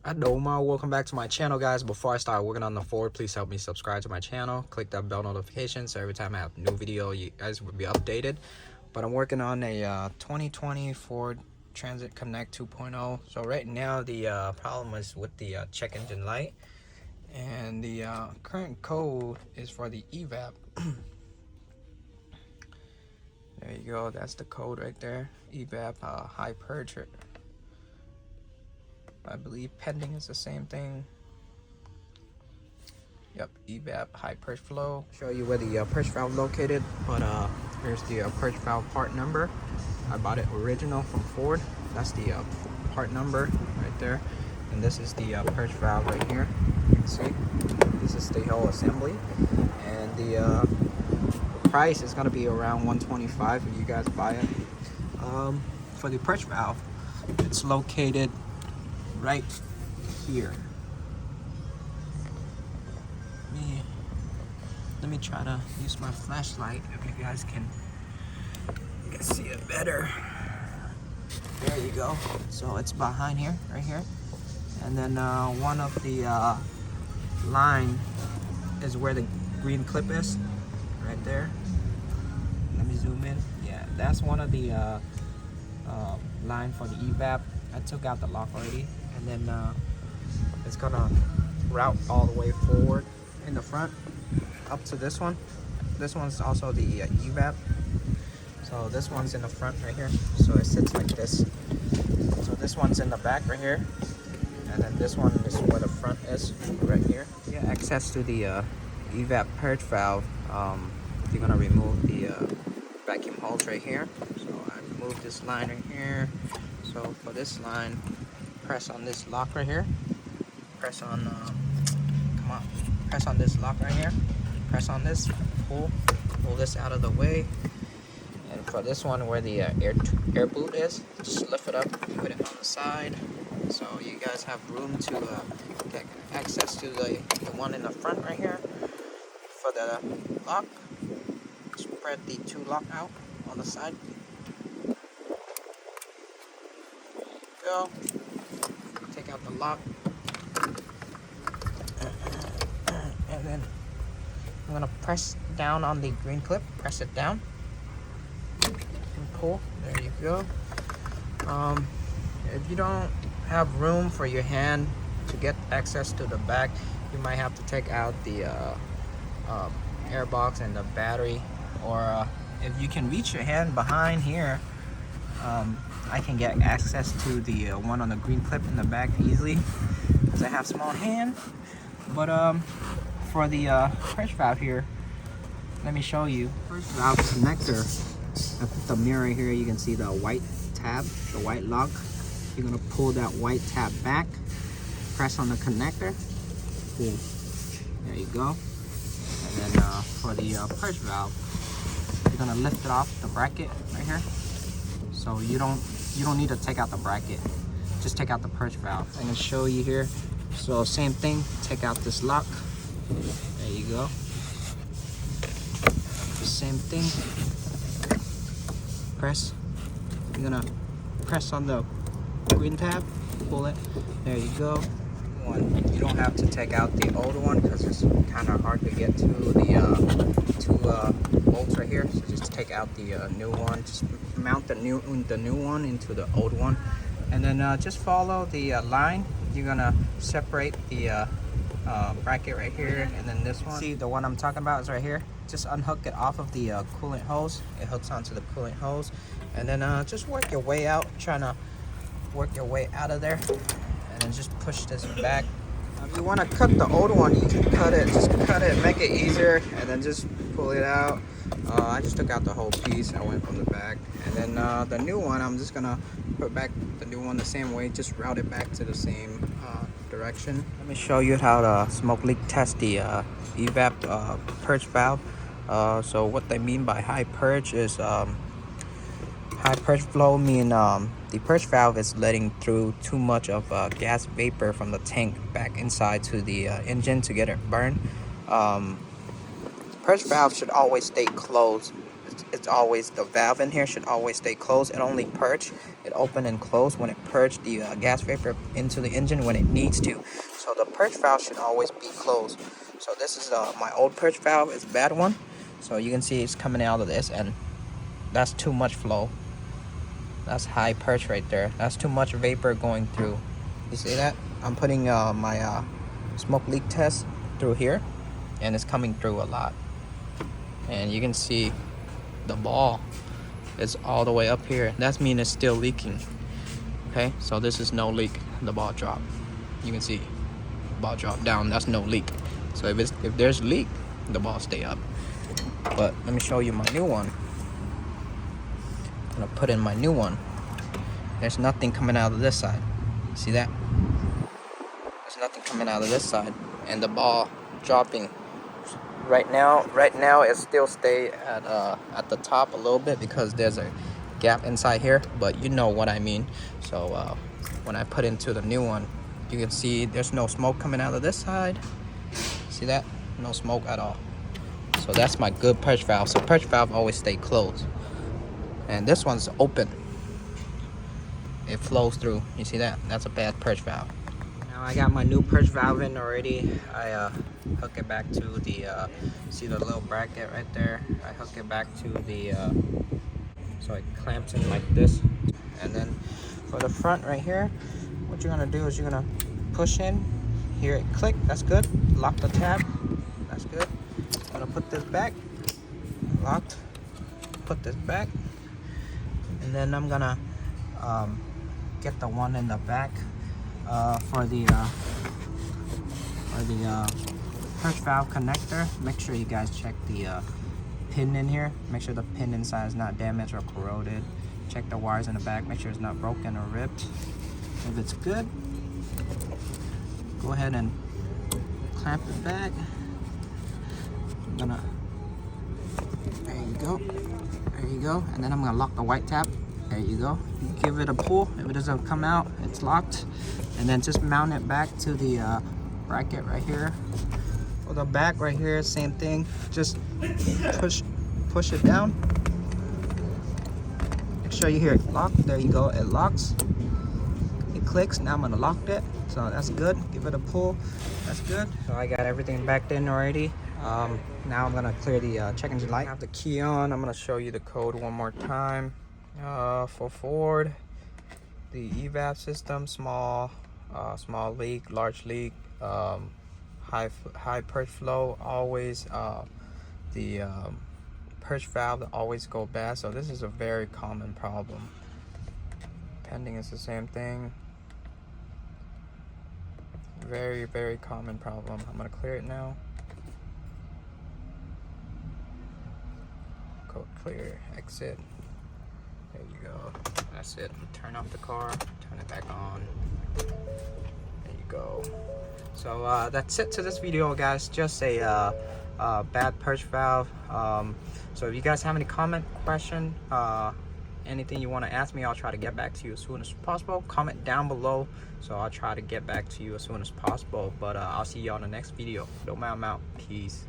Adoma, welcome back to my channel, guys. Before I start working on the Ford, please help me subscribe to my channel, click that bell notification so every time I have a new video you guys will be updated. But I'm working on a 2020 Ford Transit Connect 2.0. So right now the problem is with the check engine light, and the current code is for the Evap. There you go, that's the code right there. Evap high purge. I believe pending is the same thing. Yep, Evap high purge flow. Show you where the purge valve located, but here's the purge valve part number. I bought it original from Ford. That's the part number right there, and this is the purge valve right here. You can see this is the whole assembly, and the price is gonna be around $125 if you guys buy it. For the purge valve, it's located right here. Let me try to use my flashlight if you guys can see it better. There you go. So it's behind here, right here, and then one of the line is where the green clip is, right there. Let me zoom in. Yeah, that's one of the line for the Evap. I took out the lock already, and then it's gonna route all the way forward in the front up to this one. This one's also the Evap. So this one's in the front right here, so it sits like this. So this one's in the back right here, and then this one is where the front is, right here. Yeah, access to the Evap purge valve. You're gonna remove the vacuum hose right here. So I removed this line right here. So for this line, press on this lock right here. Press on, come on, press on this lock right here. Press on this, pull this out of the way. And for this one, where the air boot is, just lift it up, put it on the side, so you guys have room to get access to the one in the front right here. For the lock, spread the two lock out on the side. Go. Take out the lock, and then I'm gonna press down on the green clip. Press it down and pull. There you go. If you don't have room for your hand to get access to the back, you might have to take out the air box and the battery, or if you can reach your hand behind here, I can get access to the one on the green clip in the back easily because I have small hand. But for the purge valve here, let me show you. Purge valve connector, I put the mirror here. You can see the white tab, the white lock. You're gonna pull that white tab back, press on the connector, pull. There you go. And then for the purge valve, you're gonna lift it off the bracket right here. So you don't need to take out the bracket. Just take out the purge valve. I'm gonna show you here. So same thing. Take out this lock. There you go. The same thing. Press. You're gonna press on the green tab. Pull it. There you go. You don't have to take out the old one because it's kind of hard to get to the two bolts right here. So just take out the new one. Just mount the new one into the old one, and then just follow the line. You're gonna separate the bracket right here, and then this one. See, the one I'm talking about is right here. Just unhook it off of the coolant hose. It hooks onto the coolant hose, and then just work your way out. Trying to work your way out of there, and then just push this back. If you want to cut the old one, you can cut it. Just cut it, make it easier, and then just pull it out. I just took out the whole piece. I went from the back, and then the new one, I'm just gonna put back the new one the same way. Just route it back to the same direction. Let me show you how to smoke leak test the Evap purge valve. So what they mean by high purge is high purge flow mean the purge valve is letting through too much of gas vapor from the tank back inside to the engine to get it burned. Purge valve should always stay closed. it's always, the valve in here should always stay closed. It only purge, it open and close when it purge the gas vapor into the engine when it needs to. So the purge valve should always be closed. So this is my old purge valve. It's a bad one. So you can see it's coming out of this, and that's too much flow. That's high purge right there. That's too much vapor going through. You see that? I'm putting my smoke leak test through here, and it's coming through a lot. And you can see the ball is all the way up here. That means it's still leaking. Okay, so this is no leak. The ball drop. You can see ball drop down. That's no leak. So if there's leak, the ball stay up. But let me show you my new one. I'm gonna put in my new one. There's nothing coming out of this side. See that? There's nothing coming out of this side, and the ball dropping. Right now it still stay at the top a little bit because there's a gap inside here, but you know what I mean. So when I put into the new one, you can see there's no smoke coming out of this side. See that? No smoke at all. So that's my good purge valve. So purge valve always stay closed, and this one's open. It flows through. You see that? That's a bad purge valve. Now I got my new purge valve in already. I hook it back to the see the little bracket right there. I hook it back to the so it clamps in like this. And then for the front right here, what you're gonna do is you're gonna push in. Hear it click. That's good. Lock the tab. That's good. I'm gonna put this back. Locked. Put this back. And then I'm gonna get the one in the back for the purge valve connector. Make sure you guys check the pin in here. Make sure the pin inside is not damaged or corroded. Check the wires in the back. Make sure it's not broken or ripped. If it's good, go ahead and clamp it back. I'm gonna, there you go. There you go. And then I'm gonna lock the white tab. There you go. You give it a pull. If it doesn't come out, it's locked. And then just mount it back to the bracket right here. For the back right here, same thing. Just push it down. Make sure you hear it lock. There you go. It locks. It clicks. Now I'm gonna lock it. So that's good. Give it a pull. That's good. So I got everything backed in already. Now I'm gonna clear the check engine light. I have the key on. I'm gonna show you the code one more time. For Ford, the Evap system, small leak, large leak, high purge flow, always the purge valve always go bad. So this is a very common problem. Pending is the same thing. Very, very common problem. I'm gonna clear it now. Code clear, exit. There you go. That's it. Turn off the car, turn it back on. There you go. So that's it to this video, guys. Just a bad purge valve. So if you guys have any comment, question, anything you want to ask me, I'll try to get back to you as soon as possible. Comment down below, so I'll try to get back to you as soon as possible. But I'll see you on the next video. I'm out. Peace.